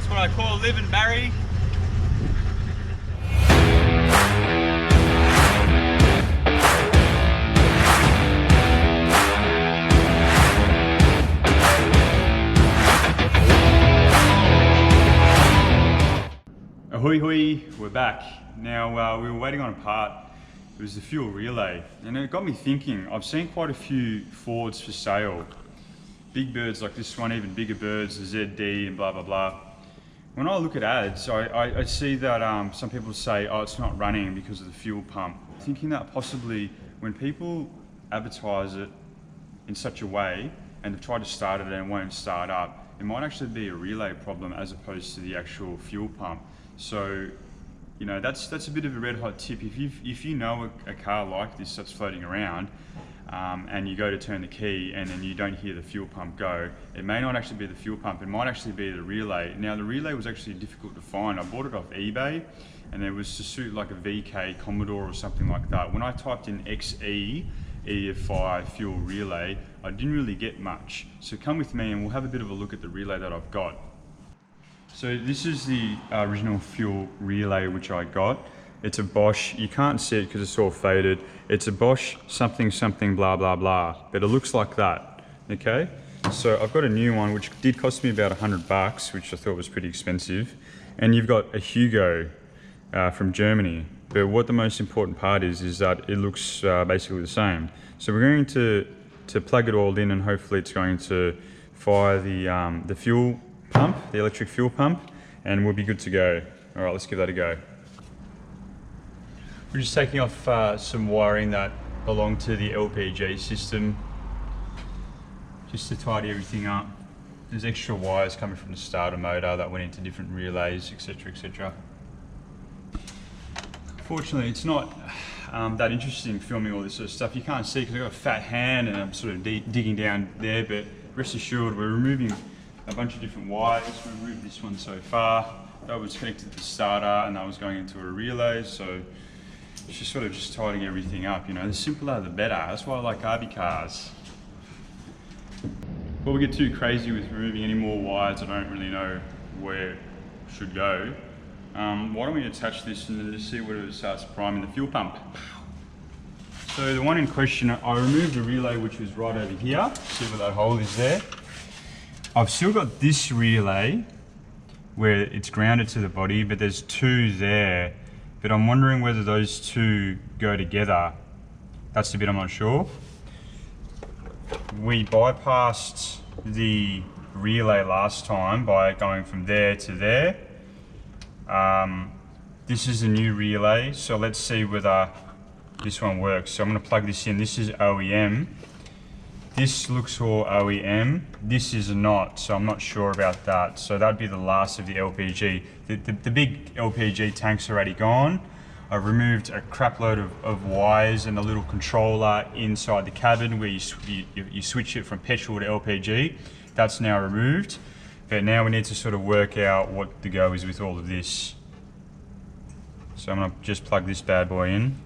That's what I call living, Barry. Ahoy hoy, we're back. Now we were waiting on a part. It was the fuel relay, and it got me thinking. I've seen quite a few Fords for sale. Big birds like this one, even bigger birds, the ZD and blah blah blah. When I look at ads, I see that some people say, oh, it's not running because of the fuel pump. Thinking that possibly when people advertise it in such a way and they've tried to start it and it won't start up, it might actually be a relay problem as opposed to the actual fuel pump. So, you know, that's a bit of a red hot tip. If you know a car like this that's floating around and you go to turn the key and then you don't hear the fuel pump go, it may not actually be the fuel pump, it might actually be the relay. Now the relay was actually difficult to find. I bought it off eBay and it was to suit like a VK Commodore or something like that. When I typed in XE EF5 fuel relay, I didn't really get much. So come with me and we'll have a bit of a look at the relay that I've got. So this is the original fuel relay which I got. It's a Bosch, you can't see it because it's all faded. It's a Bosch something something blah blah blah, but it looks like that, okay? So I've got a new one which did cost me about $100, which I thought was pretty expensive. And you've got a Hugo from Germany. But what the most important part is that it looks basically the same. So we're going to plug it all in and hopefully it's going to fire the fuel pump, the electric fuel pump, and we'll be good to go. All right, let's give that a go. We're just taking off some wiring that belonged to the LPG system, just to tidy everything up. There's extra wires coming from the starter motor that went into different relays, etc, etc. Fortunately, it's not that interesting filming all this sort of stuff. You can't see because I've got a fat hand and I'm sort of digging down there, but rest assured we're removing a bunch of different wires. We removed this one so far. That was connected to the starter and that was going into a relay, so it's just sort of just tidying everything up, you know. The simpler the better. That's why I like RB cars. Before we get too crazy with removing any more wires, I don't really know where it should go. Why don't we attach this and just see whether it starts priming the fuel pump. So the one in question, I removed the relay which was right over here. See where that hole is there. I've still got this relay where it's grounded to the body, but there's two there. But I'm wondering whether those two go together. That's the bit I'm not sure. We bypassed the relay last time by going from there to there. This is a new relay, so let's see whether this one works. So I'm going to plug this in. This is OEM. This looks all OEM. This is not, so I'm not sure about that. So that'd be the last of the LPG. The big LPG tank's already gone. I've removed a crap load of wires and a little controller inside the cabin where you switch it from petrol to LPG. That's now removed. But now we need to sort of work out what the go is with all of this. So I'm gonna just plug this bad boy in.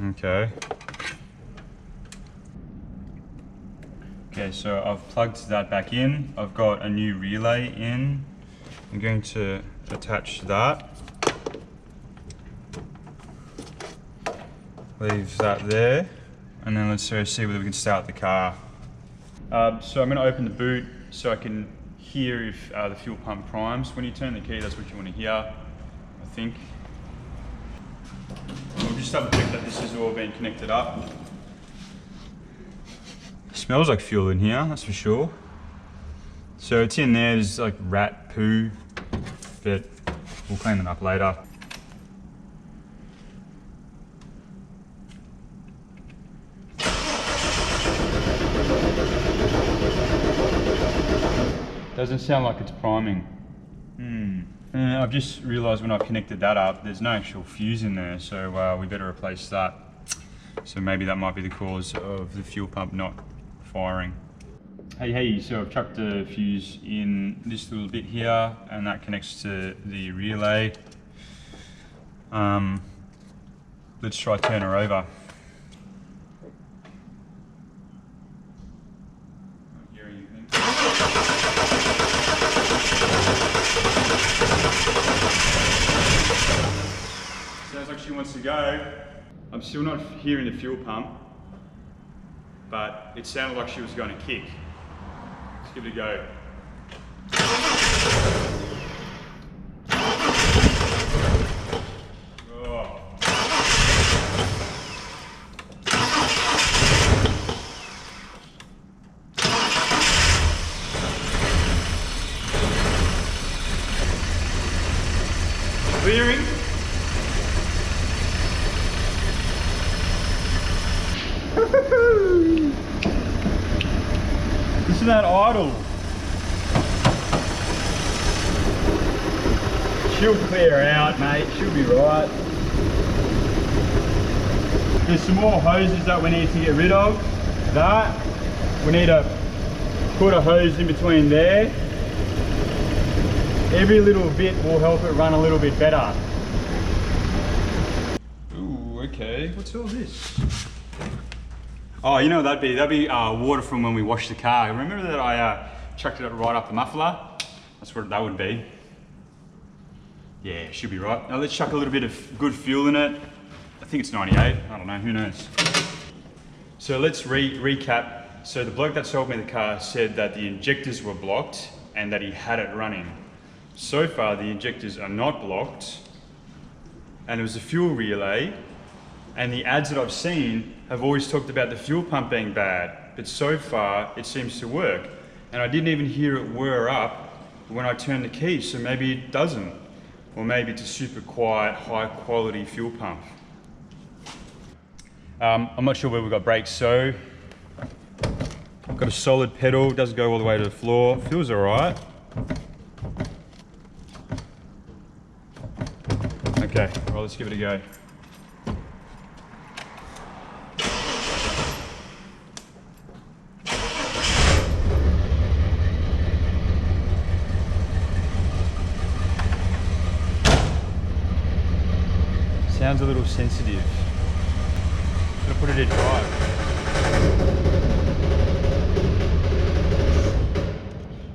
Okay. Okay, so I've plugged that back in. I've got a new relay in. I'm going to attach that. Leave that there. And then let's see whether we can start the car. So I'm going to open the boot so I can hear if the fuel pump primes. When you turn the key, that's what you want to hear, I think. We'll just double check that this has all been connected up. Smells like fuel in here, that's for sure. So it's in there, there's like rat poo, but we'll clean them up later. Doesn't sound like it's priming. I've just realised when I've connected that up, there's no actual fuse in there, so we better replace that. So maybe that might be the cause of the fuel pump not firing. Hey, so I've chucked a fuse in this little bit here, and that connects to the relay. Let's try turn her over. Not hearing anything. she wants to go. I'm still not hearing the fuel pump, but it sounded like she was going to kick. Let's give it a go. Oh. Clearing. Isn't that idle? She'll clear out, mate. She'll be right. There's some more hoses that we need to get rid of. That we need to put a hose in between there. Every little bit will help it run a little bit better. Ooh, okay. What's all this? Oh, you know what that'd be? That'd be water from when we washed the car. Remember that I chucked it right up the muffler? That's what that would be. Yeah, should be right. Now let's chuck a little bit of good fuel in it. I think it's 98. I don't know, who knows? So let's recap. So the bloke that sold me the car said that the injectors were blocked and that he had it running. So far, the injectors are not blocked, and it was a fuel relay, and the ads that I've seen have always talked about the fuel pump being bad, but so far it seems to work. And I didn't even hear it whir up when I turned the key, so maybe it doesn't. Or maybe it's a super quiet, high quality fuel pump. I'm not sure where we've got brakes, so I've got a solid pedal, doesn't go all the way to the floor, feels all right. Okay, well, let's give it a go. Sounds a little sensitive. Gonna put it in drive.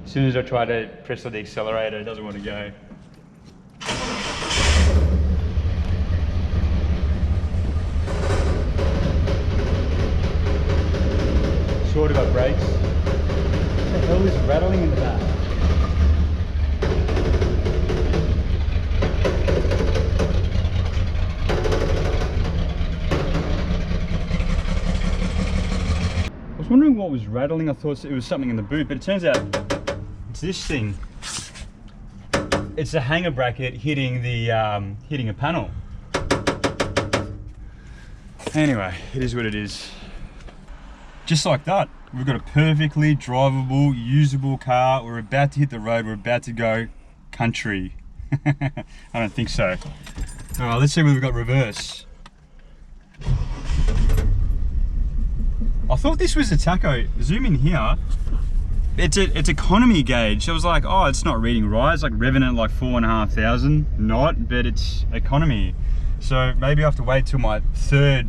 As soon as I try to press on the accelerator, it doesn't want to go. Sort of got brakes. What the hell is rattling in the back? I was wondering what was rattling. I thought it was something in the boot, but it turns out it's this thing. It's a hanger bracket hitting the hitting a panel. Anyway, it is what it is. Just like that, we've got a perfectly drivable, usable car. We're about to hit the road. We're about to go country. I don't think so. All right, let's see whether we've got reverse. I thought this was a tacho. Zoom in here. It's economy gauge. So I was like, oh, it's not reading right. It's like revving at like 4,500. Not, but it's economy. So maybe I have to wait till my third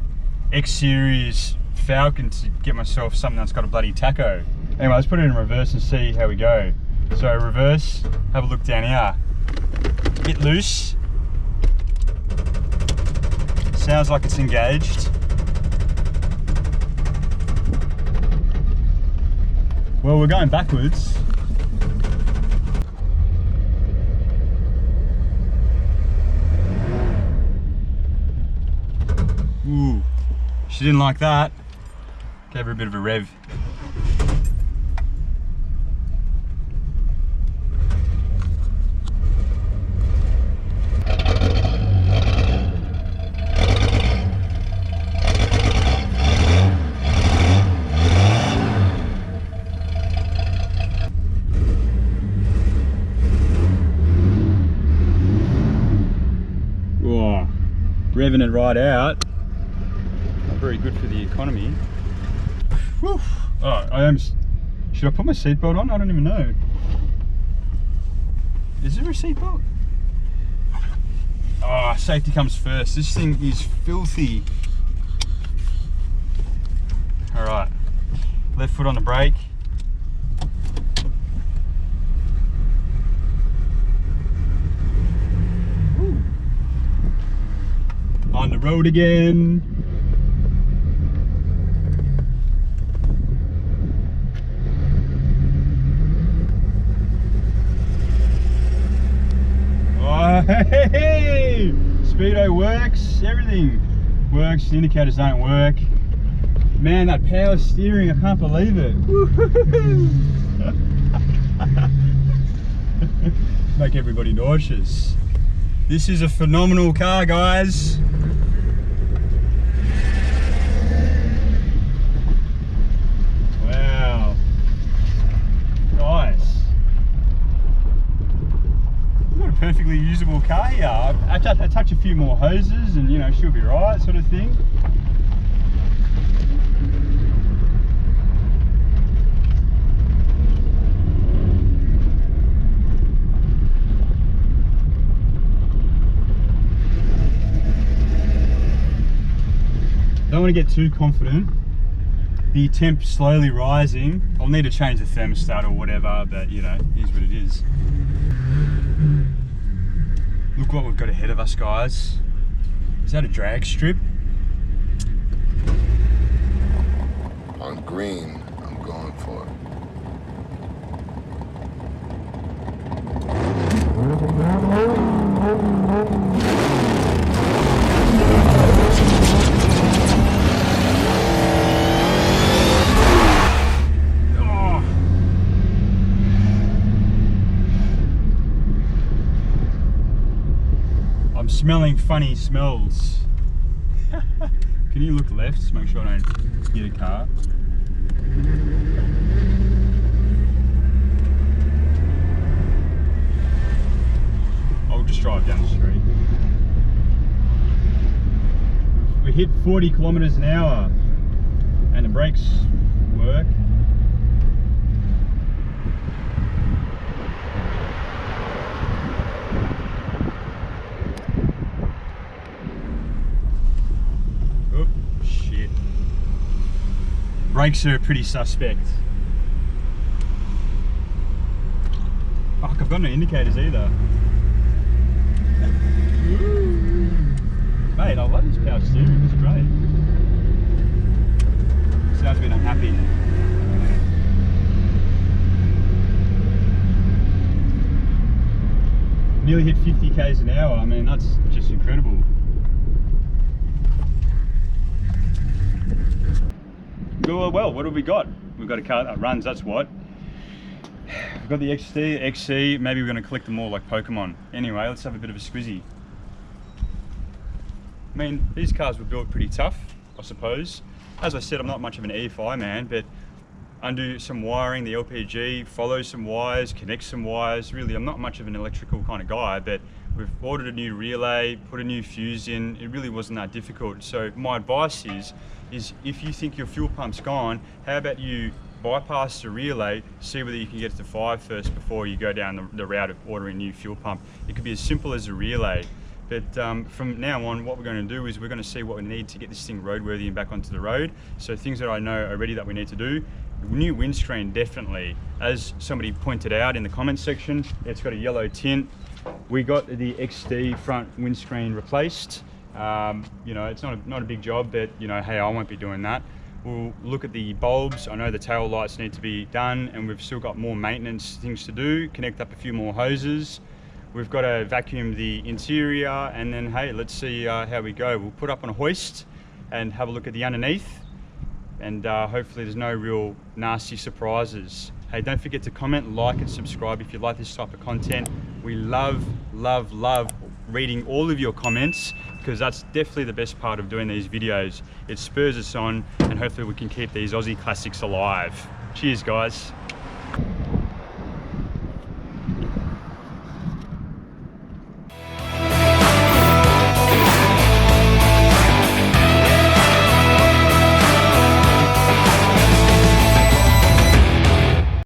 X Series Falcon to get myself something that's got a bloody tacho. Anyway, let's put it in reverse and see how we go. So reverse, have a look down here. Bit loose. Sounds like it's engaged. Well, we're going backwards. Ooh, she didn't like that. Gave her a bit of a rev. Whoa, revving it right out. Not very good for the economy. Whew. Oh, should I put my seatbelt on? I don't even know. Is there a seatbelt? Oh, safety comes first. This thing is filthy. All right, left foot on the brake. Ooh. road again. Oh, hey! Speedo works, everything works, the indicators don't work. Man, that power steering, I can't believe it. Make everybody nauseous. This is a phenomenal car, guys. Wow. Nice. We've got a perfectly usable car here. I touch a few more hoses and, you know, she'll be right, sort of thing. Don't want to get too confident. The temp slowly rising. I'll need to change the thermostat or whatever, but you know, here's what it is. Look what we've got ahead of us, guys. Is that a drag strip? On green, I'm going for it. I'm smelling funny smells. Can you look left to make sure I don't hit a car? I'll just drive down the street. We hit 40 kilometers an hour and the brakes work. Oh, shit. Brakes are pretty suspect. Fuck, I've got no indicators either. Mate, I love this power steering, it's great. Sounds a bit unhappy. Nearly hit 50 k's an hour, I mean, that's just incredible. Well, what have we got? We've got a car that runs, that's what. We've got the XE, maybe we're going to collect them all like Pokemon. Anyway, let's have a bit of a squizzy. I mean, these cars were built pretty tough, I suppose. As I said, I'm not much of an EFI man, but undo some wiring, the LPG, follow some wires, connect some wires. Really, I'm not much of an electrical kind of guy, but we've ordered a new relay, put a new fuse in. It really wasn't that difficult. So my advice is if you think your fuel pump's gone, how about you bypass the relay, see whether you can get it to 5 first before you go down the route of ordering a new fuel pump. It could be as simple as a relay. But from now on, what we're going to do is we're going to see what we need to get this thing roadworthy and back onto the road. So things that I know already that we need to do. New windscreen, definitely. As somebody pointed out in the comments section, it's got a yellow tint. We got the XD front windscreen replaced. You know, it's not a big job, but you know, hey, I won't be doing that. We'll look at the bulbs. I know the tail lights need to be done, and we've still got more maintenance things to do. Connect up a few more hoses. We've got to vacuum the interior, and then hey, let's see how we go. We'll put up on a hoist and have a look at the underneath, and hopefully there's no real nasty surprises. Hey, don't forget to comment, like and subscribe if you like this type of content. We love reading all of your comments, because that's definitely the best part of doing these videos. It spurs us on, and hopefully we can keep these Aussie classics alive. Cheers, guys.